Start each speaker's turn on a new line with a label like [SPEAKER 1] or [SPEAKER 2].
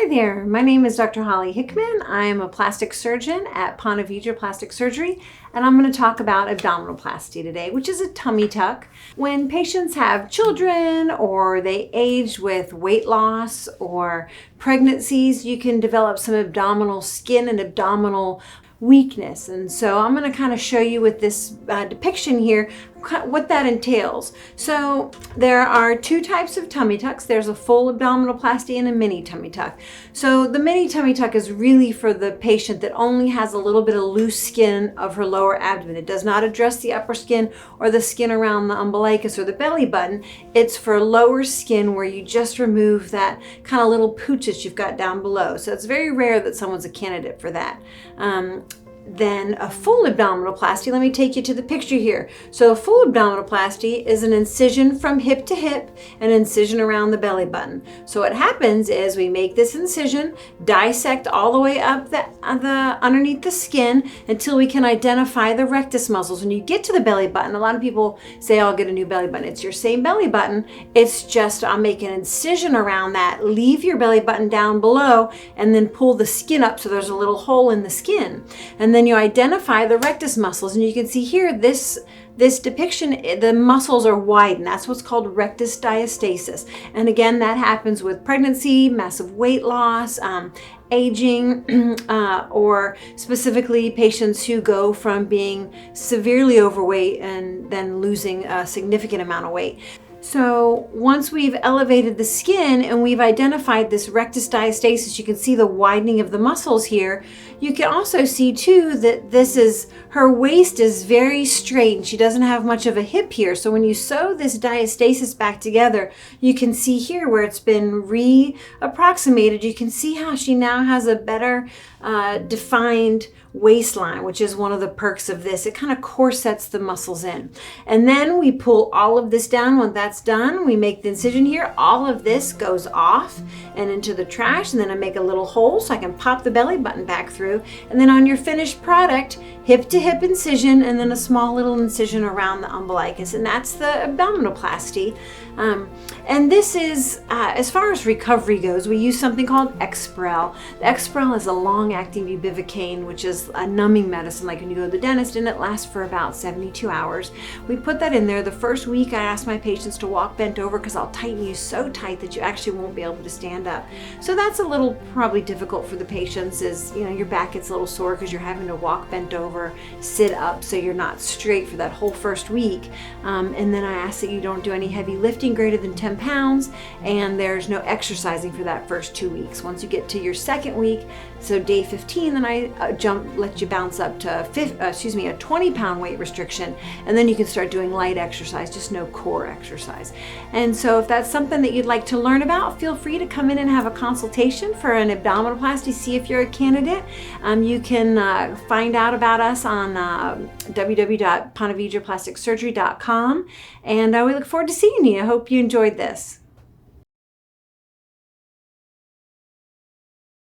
[SPEAKER 1] Hi there, my name is Dr. Holly Hickman. I am a plastic surgeon at Ponte Plastic Surgery, and I'm going to talk about abdominoplasty today, which is a tummy tuck. When patients have children or they age with weight loss or pregnancies, you can develop some abdominal skin and abdominal weakness. And so I'm going to kind of show you with this depiction here what that entails. So there are two types of tummy tucks. There's a full abdominoplasty and a mini tummy tuck. So the mini tummy tuck is really for the patient that only has a little bit of loose skin of her lower abdomen. It does not address the upper skin or the skin around the umbilicus or the belly button. It's for lower skin where you just remove that kind of little pooch that you've got down below. So it's very rare that someone's a candidate for that. Then a full abdominoplasty, let me take you to the picture here. So a full abdominoplasty is an incision from hip to hip, an incision around the belly button. So what happens is we make this incision, dissect all the way up the underneath the skin until we can identify the rectus muscles. When you get to the belly button, a lot of people say, I'll get a new belly button. It's your same belly button. It's just I'll make an incision around that, leave your belly button down below, and then pull the skin up so there's a little hole in the skin. And then you identify the rectus muscles, and you can see here this depiction, the muscles are widened. That's what's called rectus diastasis. And again, that happens with pregnancy, massive weight loss, aging, or specifically patients who go from being severely overweight and then losing a significant amount of weight. So once we've elevated the skin and we've identified this rectus diastasis, you can see the widening of the muscles here. You can also see too that her waist is very straight and she doesn't have much of a hip here. So when you sew this diastasis back together, you can see here where it's been re-approximated. You can see how she now has a better defined waistline, which is one of the perks of this. It kind of corsets the muscles in. And then we pull all of this down. When that's done, we make the incision here. All of this goes off and into the trash, and then I make a little hole so I can pop the belly button back through. And then on your finished product, hip to hip incision, and then a small little incision around the umbilicus, and that's the abdominoplasty. And this is, as far as recovery goes, we use something called Exparel. The Exparel is a long-acting bupivacaine, which is a numbing medicine like when you go to the dentist, and it lasts for about 72 hours. We put that in there. The first week I ask my patients to walk bent over because I'll tighten you so tight that you actually won't be able to stand up. So that's a little probably difficult for the patients, is your back gets a little sore because you're having to walk bent over, sit up, so you're not straight for that whole first week. And then I ask that you don't do any heavy lifting greater than 10 pounds, and there's no exercising for that first 2 weeks. Once you get to your second week, so day 15, then I let you bounce up to a 20-pound weight restriction, and then you can start doing light exercise, just no core exercise. And so if that's something that you'd like to learn about, feel free to come in and have a consultation for an abdominoplasty, see if you're a candidate. You can find out about us on www.pontevedreplasticsurgery.com, and we look forward to seeing you. I hope you enjoyed this.